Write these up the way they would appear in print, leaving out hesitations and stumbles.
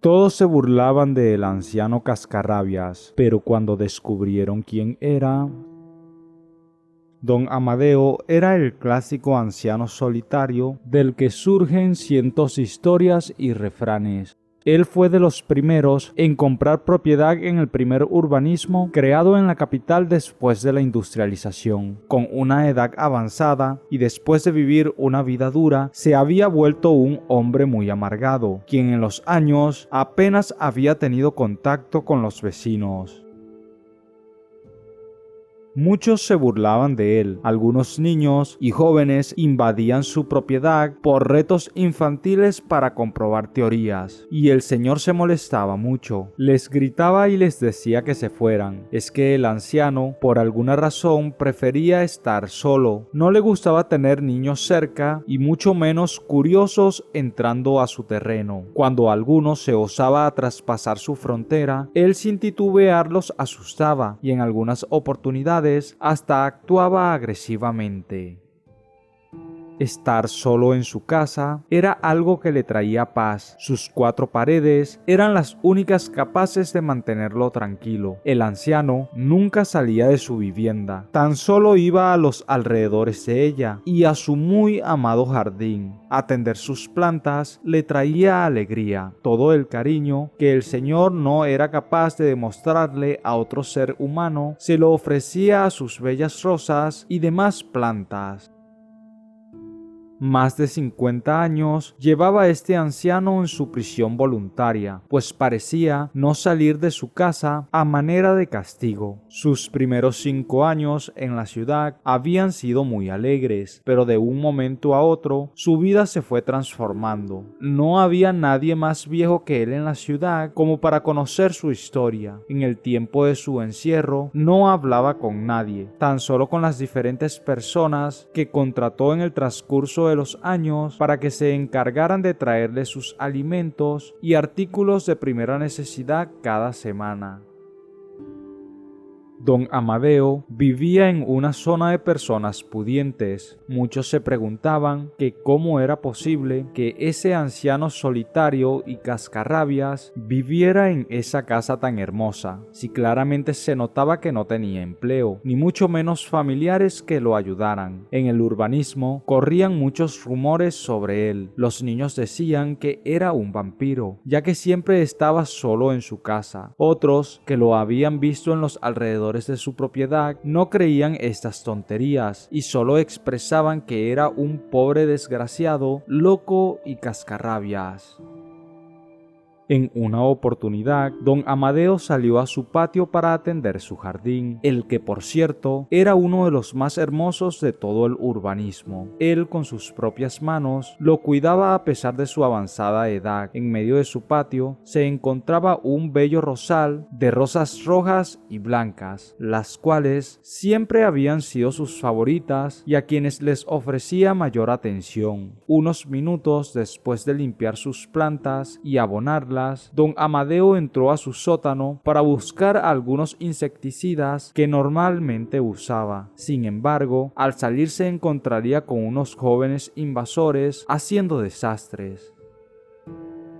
Todos se burlaban del anciano Cascarrabias, pero cuando descubrieron quién era, Don Amadeo era el clásico anciano solitario del que surgen cientos de historias y refranes. Él fue de los primeros en comprar propiedad en el primer urbanismo creado en la capital después de la industrialización. Con una edad avanzada y después de vivir una vida dura, se había vuelto un hombre muy amargado, quien en los años apenas había tenido contacto con los vecinos. Muchos se burlaban de él. Algunos niños y jóvenes invadían su propiedad por retos infantiles para comprobar teorías, y el señor se molestaba mucho. Les gritaba y les decía que se fueran. Es que el anciano, por alguna razón, prefería estar solo. No le gustaba tener niños cerca y mucho menos curiosos entrando a su terreno. Cuando alguno se osaba a traspasar su frontera, él sin titubear los asustaba y en algunas oportunidades hasta actuaba agresivamente. Estar solo en su casa era algo que le traía paz. Sus cuatro paredes eran las únicas capaces de mantenerlo tranquilo. El anciano nunca salía de su vivienda, tan solo iba a los alrededores de ella y a su muy amado jardín. Atender sus plantas le traía alegría, todo el cariño que el Señor no era capaz de demostrarle a otro ser humano, se lo ofrecía a sus bellas rosas y demás plantas. Más de 50 años llevaba este anciano en su prisión voluntaria, pues parecía no salir de su casa a manera de castigo. Sus primeros 5 años en la ciudad habían sido muy alegres, pero de un momento a otro su vida se fue transformando. No había nadie más viejo que él en la ciudad como para conocer su historia. En el tiempo de su encierro no hablaba con nadie, tan solo con las diferentes personas que contrató en el transcurso de los años para que se encargaran de traerle sus alimentos y artículos de primera necesidad cada semana. Don Amadeo vivía en una zona de personas pudientes. Muchos se preguntaban que cómo era posible que ese anciano solitario y cascarrabias viviera en esa casa tan hermosa, si claramente se notaba que no tenía empleo, ni mucho menos familiares que lo ayudaran. En el urbanismo corrían muchos rumores sobre él. Los niños decían que era un vampiro, ya que siempre estaba solo en su casa. Otros, que lo habían visto en los alrededores de su propiedad, no creían estas tonterías y solo expresaban que era un pobre desgraciado, loco y cascarrabias. En una oportunidad, don Amadeo salió a su patio para atender su jardín, el que por cierto era uno de los más hermosos de todo el urbanismo. Él con sus propias manos lo cuidaba a pesar de su avanzada edad. En medio de su patio se encontraba un bello rosal de rosas rojas y blancas, las cuales siempre habían sido sus favoritas y a quienes les ofrecía mayor atención. Unos minutos después de limpiar sus plantas y abonarlas, don Amadeo entró a su sótano para buscar algunos insecticidas que normalmente usaba. Sin embargo, al salir se encontraría con unos jóvenes invasores haciendo desastres.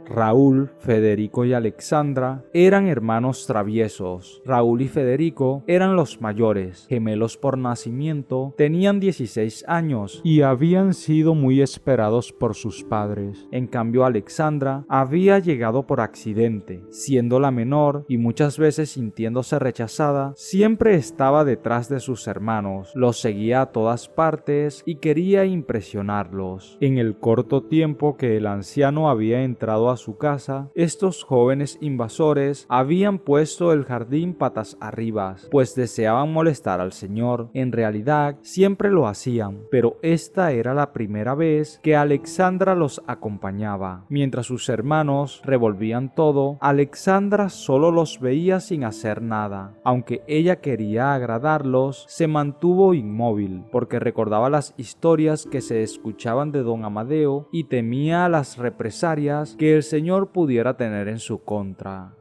Raúl, Federico y Alexandra eran hermanos traviesos. Raúl y Federico eran los mayores, gemelos por nacimiento, tenían 16 años y habían sido muy esperados por sus padres. En cambio, Alexandra había llegado por accidente. Siendo la menor y muchas veces sintiéndose rechazada, siempre estaba detrás de sus hermanos, los seguía a todas partes y quería impresionarlos. En el corto tiempo que el anciano había entrado a su casa, estos jóvenes invasores habían puesto el jardín patas arriba, pues deseaban molestar al señor. En realidad, siempre lo hacían, pero esta era la primera vez que Alexandra los acompañaba. Mientras sus hermanos revolvían todo, Alexandra solo los veía sin hacer nada. Aunque ella quería agradarlos, se mantuvo inmóvil, porque recordaba las historias que se escuchaban de don Amadeo y temía las represalias que el señor pudiera tener en su contra.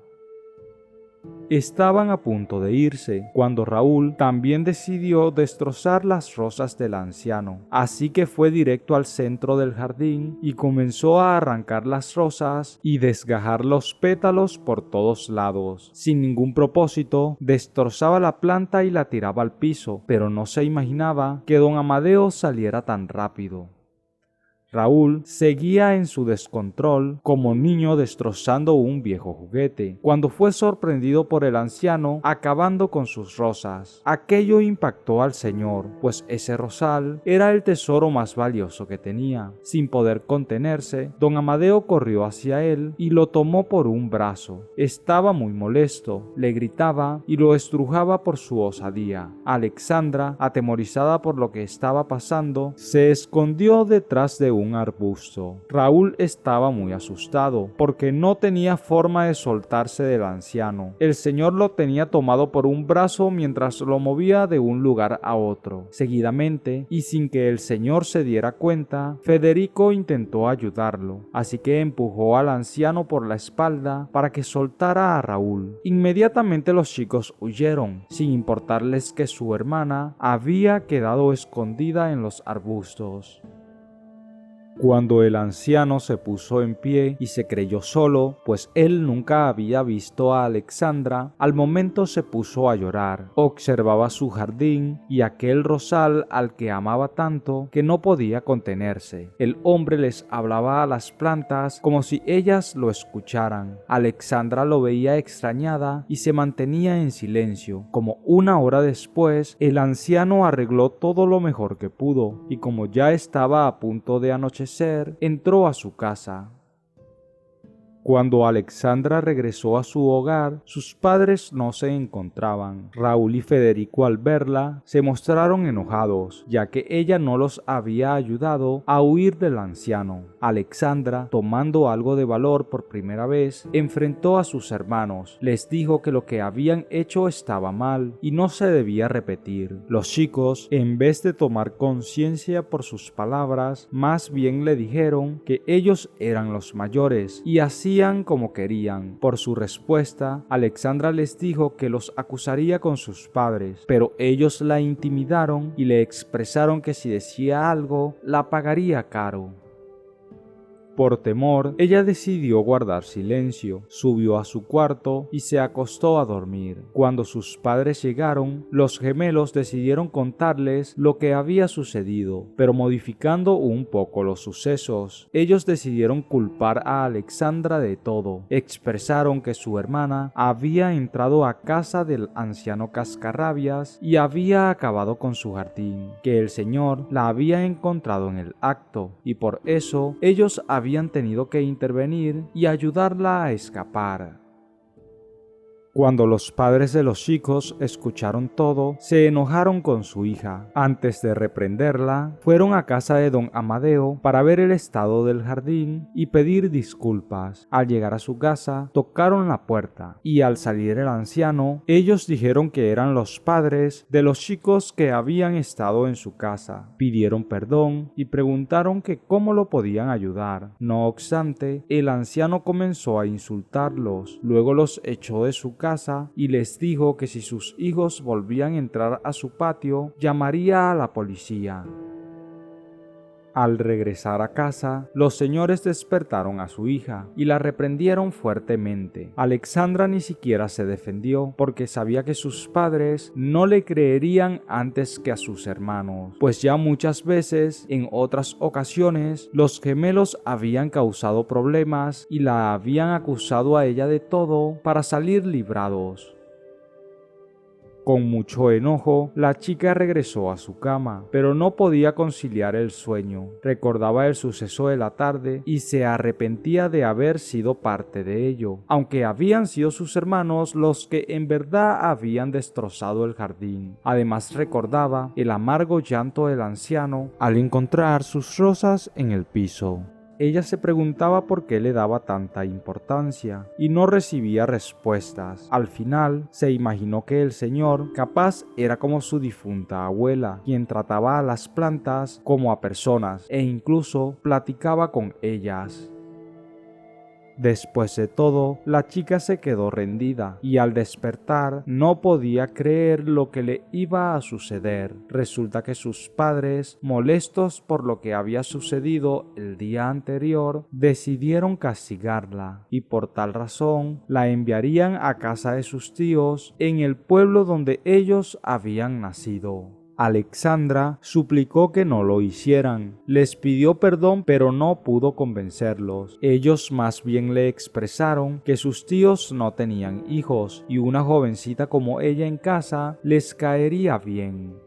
Estaban a punto de irse, cuando Raúl también decidió destrozar las rosas del anciano. Así que fue directo al centro del jardín y comenzó a arrancar las rosas y desgajar los pétalos por todos lados. Sin ningún propósito, destrozaba la planta y la tiraba al piso, pero no se imaginaba que don Amadeo saliera tan rápido. Raúl seguía en su descontrol como niño destrozando un viejo juguete, cuando fue sorprendido por el anciano acabando con sus rosas. Aquello impactó al señor, pues ese rosal era el tesoro más valioso que tenía. Sin poder contenerse, don Amadeo corrió hacia él y lo tomó por un brazo. Estaba muy molesto, le gritaba y lo estrujaba por su osadía. Alexandra, atemorizada por lo que estaba pasando, se escondió detrás de un arbusto. Raúl estaba muy asustado porque no tenía forma de soltarse del anciano. El señor lo tenía tomado por un brazo mientras lo movía de un lugar a otro. Seguidamente, y sin que el señor se diera cuenta, Federico intentó ayudarlo, así que empujó al anciano por la espalda para que soltara a Raúl. Inmediatamente los chicos huyeron, sin importarles que su hermana había quedado escondida en los arbustos. Cuando el anciano se puso en pie y se creyó solo, pues él nunca había visto a Alexandra, al momento se puso a llorar. Observaba su jardín y aquel rosal al que amaba tanto que no podía contenerse. El hombre les hablaba a las plantas como si ellas lo escucharan. Alexandra lo veía extrañada y se mantenía en silencio. Como una hora después, el anciano arregló todo lo mejor que pudo y como ya estaba a punto de anochecer, entró a su casa. Cuando Alexandra regresó a su hogar, sus padres no se encontraban. Raúl y Federico, al verla, se mostraron enojados, ya que ella no los había ayudado a huir del anciano. Alexandra, tomando algo de valor por primera vez, enfrentó a sus hermanos. Les dijo que lo que habían hecho estaba mal y no se debía repetir. Los chicos, en vez de tomar conciencia por sus palabras, más bien le dijeron que ellos eran los mayores y así como querían. Por su respuesta, Alexandra les dijo que los acusaría con sus padres, pero ellos la intimidaron y le expresaron que si decía algo, la pagaría caro. Por temor, ella decidió guardar silencio, subió a su cuarto y se acostó a dormir. Cuando sus padres llegaron, los gemelos decidieron contarles lo que había sucedido, pero modificando un poco los sucesos. Ellos decidieron culpar a Alexandra de todo. Expresaron que su hermana había entrado a casa del anciano Cascarrabias y había acabado con su jardín, que el señor la había encontrado en el acto y por eso ellos habían tenido que intervenir y ayudarla a escapar. Cuando los padres de los chicos escucharon todo, se enojaron con su hija. Antes de reprenderla, fueron a casa de don Amadeo para ver el estado del jardín y pedir disculpas. Al llegar a su casa, tocaron la puerta y al salir el anciano, ellos dijeron que eran los padres de los chicos que habían estado en su casa. Pidieron perdón y preguntaron que cómo lo podían ayudar. No obstante, el anciano comenzó a insultarlos, luego los echó de su casa y les dijo que si sus hijos volvían a entrar a su patio, llamaría a la policía. Al regresar a casa, los señores despertaron a su hija y la reprendieron fuertemente. Alexandra ni siquiera se defendió porque sabía que sus padres no le creerían antes que a sus hermanos, pues ya muchas veces, en otras ocasiones, los gemelos habían causado problemas y la habían acusado a ella de todo para salir librados. Con mucho enojo, la chica regresó a su cama, pero no podía conciliar el sueño. Recordaba el suceso de la tarde y se arrepentía de haber sido parte de ello, aunque habían sido sus hermanos los que en verdad habían destrozado el jardín. Además recordaba el amargo llanto del anciano al encontrar sus rosas en el piso. Ella se preguntaba por qué le daba tanta importancia y no recibía respuestas. Al final, se imaginó que el señor capaz era como su difunta abuela, quien trataba a las plantas como a personas e incluso platicaba con ellas. Después de todo, la chica se quedó rendida y al despertar no podía creer lo que le iba a suceder. Resulta que sus padres, molestos por lo que había sucedido el día anterior, decidieron castigarla y por tal razón la enviarían a casa de sus tíos en el pueblo donde ellos habían nacido. Alexandra suplicó que no lo hicieran, les pidió perdón pero no pudo convencerlos. Ellos más bien le expresaron que sus tíos no tenían hijos y una jovencita como ella en casa les caería bien.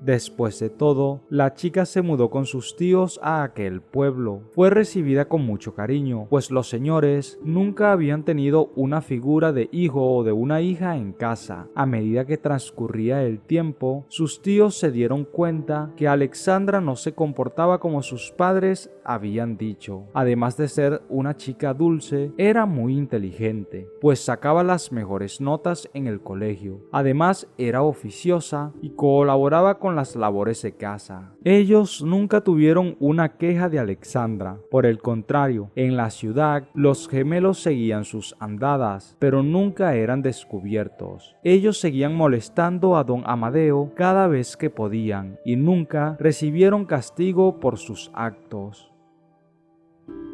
Después de todo, la chica se mudó con sus tíos a aquel pueblo. Fue recibida con mucho cariño, pues los señores nunca habían tenido una figura de hijo o de una hija en casa. A medida que transcurría el tiempo, sus tíos se dieron cuenta que Alexandra no se comportaba como sus padres habían dicho. Además de ser una chica dulce, era muy inteligente, pues sacaba las mejores notas en el colegio. Además, era oficiosa y colaboraba con las labores de casa. Ellos nunca tuvieron una queja de Alexandra. Por el contrario, en la ciudad los gemelos seguían sus andadas, pero nunca eran descubiertos. Ellos seguían molestando a don Amadeo cada vez que podían y nunca recibieron castigo por sus actos.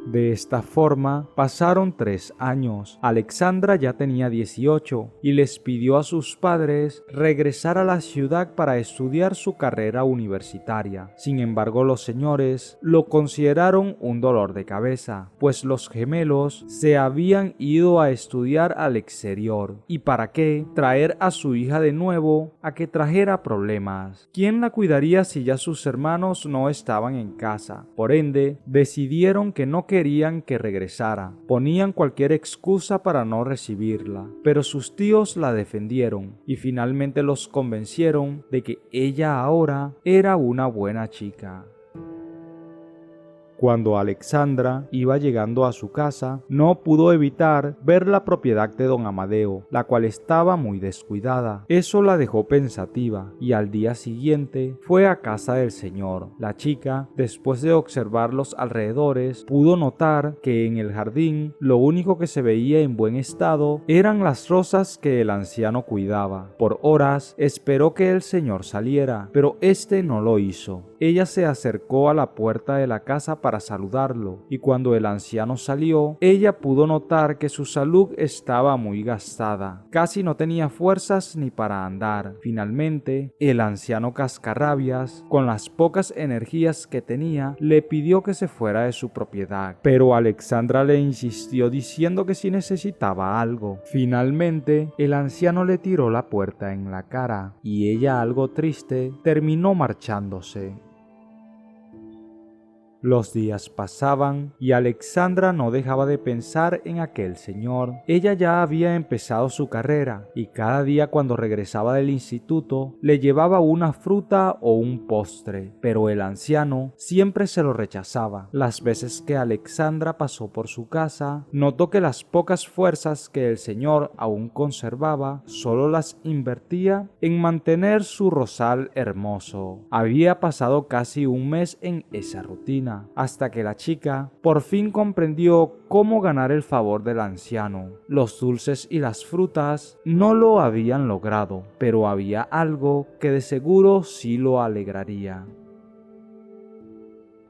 De esta forma pasaron 3 años. Alexandra ya tenía 18 y les pidió a sus padres regresar a la ciudad para estudiar su carrera universitaria. Sin embargo, los señores lo consideraron un dolor de cabeza, pues los gemelos se habían ido a estudiar al exterior. ¿Y para qué traer a su hija de nuevo a que trajera problemas? ¿Quién la cuidaría si ya sus hermanos no estaban en casa? Por ende, decidieron que no querían que regresara. Ponían cualquier excusa para no recibirla, pero sus tíos la defendieron y finalmente los convencieron de que ella ahora era una buena chica. Cuando Alexandra iba llegando a su casa, no pudo evitar ver la propiedad de don Amadeo, la cual estaba muy descuidada. Eso la dejó pensativa y al día siguiente fue a casa del señor. La chica, después de observar los alrededores, pudo notar que en el jardín lo único que se veía en buen estado eran las rosas que el anciano cuidaba. Por horas esperó que el señor saliera, pero este no lo hizo. Ella se acercó a la puerta de la casa para saludarlo, y cuando el anciano salió, ella pudo notar que su salud estaba muy gastada. Casi no tenía fuerzas ni para andar. Finalmente, el anciano cascarrabias, con las pocas energías que tenía, le pidió que se fuera de su propiedad, pero Alexandra le insistió diciendo que si necesitaba algo. Finalmente, el anciano le tiró la puerta en la cara, y ella, algo triste, terminó marchándose. Los días pasaban y Alexandra no dejaba de pensar en aquel señor. Ella ya había empezado su carrera y cada día cuando regresaba del instituto le llevaba una fruta o un postre, pero el anciano siempre se lo rechazaba. Las veces que Alexandra pasó por su casa, notó que las pocas fuerzas que el señor aún conservaba solo las invertía en mantener su rosal hermoso. Había pasado casi un mes en esa rutina, hasta que la chica por fin comprendió cómo ganar el favor del anciano. Los dulces y las frutas no lo habían logrado, pero había algo que de seguro sí lo alegraría.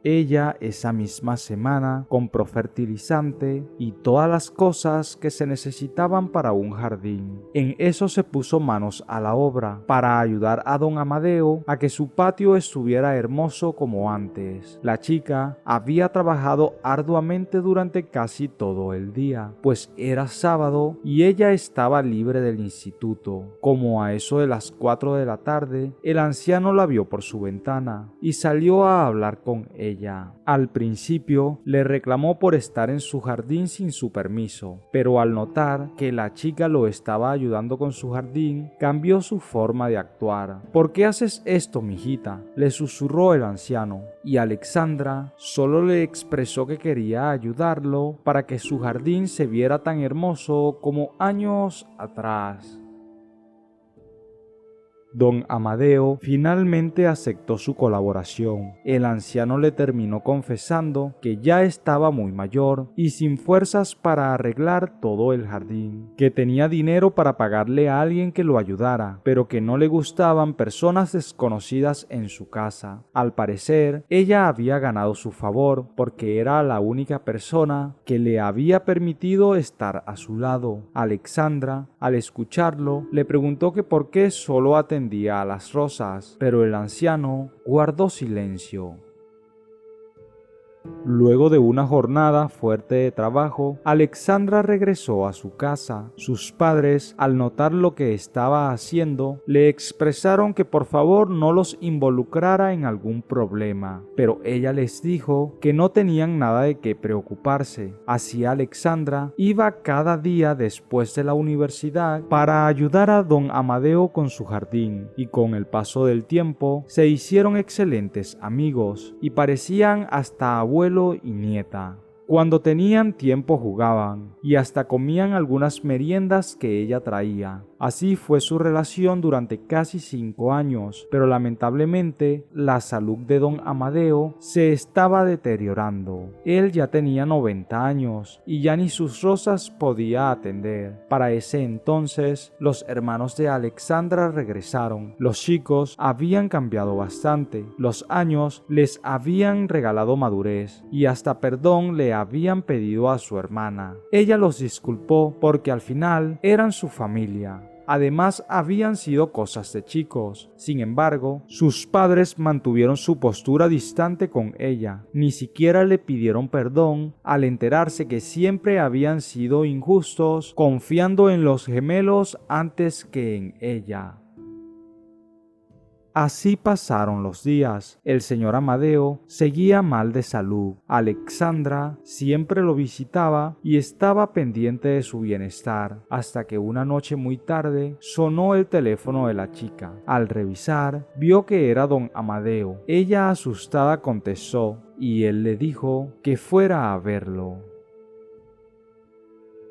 Ella esa misma semana compró fertilizante y todas las cosas que se necesitaban para un jardín. En eso se puso manos a la obra para ayudar a don Amadeo a que su patio estuviera hermoso como antes. La chica había trabajado arduamente durante casi todo el día, pues era sábado y ella estaba libre del instituto. Como a eso de las 4 de la tarde, el anciano la vio por su ventana y salió a hablar con ella. Al principio le reclamó por estar en su jardín sin su permiso, pero al notar que la chica lo estaba ayudando con su jardín, cambió su forma de actuar. ¿Por qué haces esto, mijita?, le susurró el anciano, y Alexandra solo le expresó que quería ayudarlo para que su jardín se viera tan hermoso como años atrás. Don Amadeo finalmente aceptó su colaboración. El anciano le terminó confesando que ya estaba muy mayor y sin fuerzas para arreglar todo el jardín, que tenía dinero para pagarle a alguien que lo ayudara, pero que no le gustaban personas desconocidas en su casa. Al parecer, ella había ganado su favor porque era la única persona que le había permitido estar a su lado. Alexandra, al escucharlo, le preguntó que por qué solo atendía a las rosas, pero el anciano guardó silencio. Luego de una jornada fuerte de trabajo, Alexandra regresó a su casa. Sus padres, al notar lo que estaba haciendo, le expresaron que por favor no los involucrara en algún problema, pero ella les dijo que no tenían nada de qué preocuparse. Así Alexandra iba cada día después de la universidad para ayudar a don Amadeo con su jardín, y con el paso del tiempo se hicieron excelentes amigos y parecían hasta abuelo y nieta. Cuando tenían tiempo jugaban y hasta comían algunas meriendas que ella traía. Así fue su relación durante casi 5 años, pero lamentablemente la salud de don Amadeo se estaba deteriorando. Él ya tenía 90 años y ya ni sus rosas podía atender. Para ese entonces, los hermanos de Alexandra regresaron. Los chicos habían cambiado bastante. Los años les habían regalado madurez y hasta perdón le habían pedido a su hermana. Ella los disculpó porque al final eran su familia. Además, habían sido cosas de chicos. Sin embargo, sus padres mantuvieron su postura distante con ella. Ni siquiera le pidieron perdón al enterarse que siempre habían sido injustos, confiando en los gemelos antes que en ella. Así pasaron los días. El señor Amadeo seguía mal de salud. Alexandra siempre lo visitaba y estaba pendiente de su bienestar, hasta que una noche muy tarde sonó el teléfono de la chica. Al revisar, vio que era don Amadeo. Ella, asustada, contestó y él le dijo que fuera a verlo.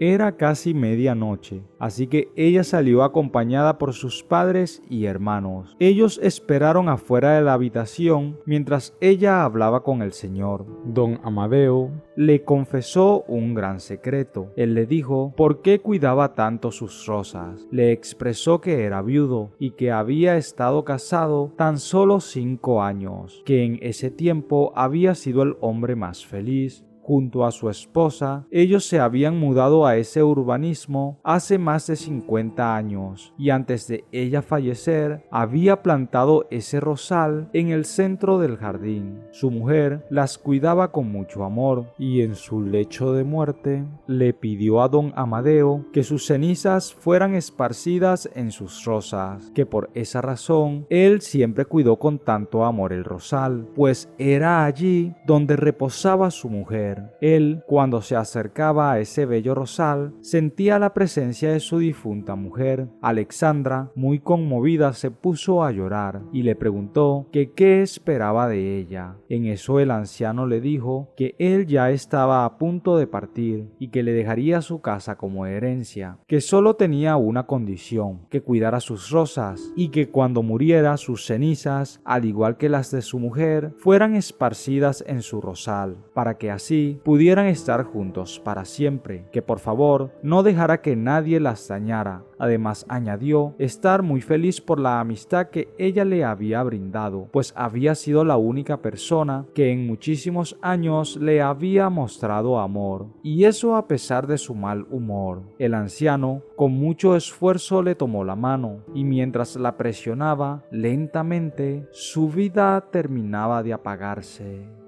Era casi medianoche, así que ella salió acompañada por sus padres y hermanos. Ellos esperaron afuera de la habitación mientras ella hablaba con el señor. Don Amadeo le confesó un gran secreto. Él le dijo por qué cuidaba tanto sus rosas. Le expresó que era viudo y que había estado casado tan solo 5 años, que en ese tiempo había sido el hombre más feliz. Junto a su esposa, ellos se habían mudado a ese urbanismo hace más de 50 años y antes de ella fallecer, había plantado ese rosal en el centro del jardín. Su mujer las cuidaba con mucho amor y en su lecho de muerte le pidió a don Amadeo que sus cenizas fueran esparcidas en sus rosas, que por esa razón él siempre cuidó con tanto amor el rosal, pues era allí donde reposaba su mujer. Él, cuando se acercaba a ese bello rosal, sentía la presencia de su difunta mujer. Alexandra, muy conmovida, se puso a llorar y le preguntó que qué esperaba de ella. En eso el anciano le dijo que él ya estaba a punto de partir y que le dejaría su casa como herencia, que solo tenía una condición, que cuidara sus rosas y que cuando muriera sus cenizas, al igual que las de su mujer, fueran esparcidas en su rosal, para que así pudieran estar juntos para siempre, que por favor no dejara que nadie las dañara. Además añadió estar muy feliz por la amistad que ella le había brindado, pues había sido la única persona que en muchísimos años le había mostrado amor, y eso a pesar de su mal humor. El anciano con mucho esfuerzo le tomó la mano, y mientras la presionaba lentamente, su vida terminaba de apagarse.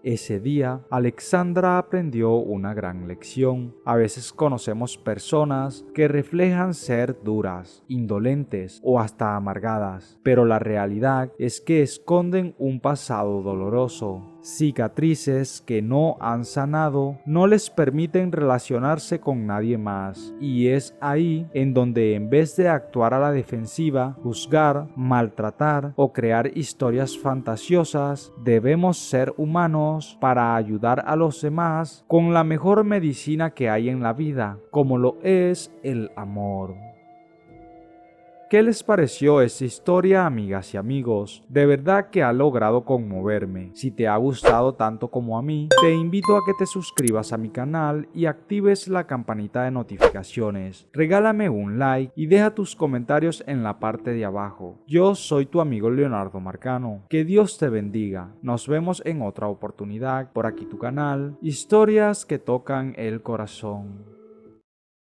Ese día, Alexandra aprendió una gran lección. A veces conocemos personas que reflejan ser duras, indolentes o hasta amargadas, pero la realidad es que esconden un pasado doloroso. Cicatrices que no han sanado no les permiten relacionarse con nadie más, y es ahí en donde en vez de actuar a la defensiva, juzgar, maltratar o crear historias fantasiosas, debemos ser humanos para ayudar a los demás con la mejor medicina que hay en la vida, como lo es el amor. ¿Qué les pareció esta historia, amigas y amigos? De verdad que ha logrado conmoverme. Si te ha gustado tanto como a mí, te invito a que te suscribas a mi canal y actives la campanita de notificaciones. Regálame un like y deja tus comentarios en la parte de abajo. Yo soy tu amigo Leonardo Marcano. Que Dios te bendiga. Nos vemos en otra oportunidad por aquí tu canal, Historias que tocan el corazón.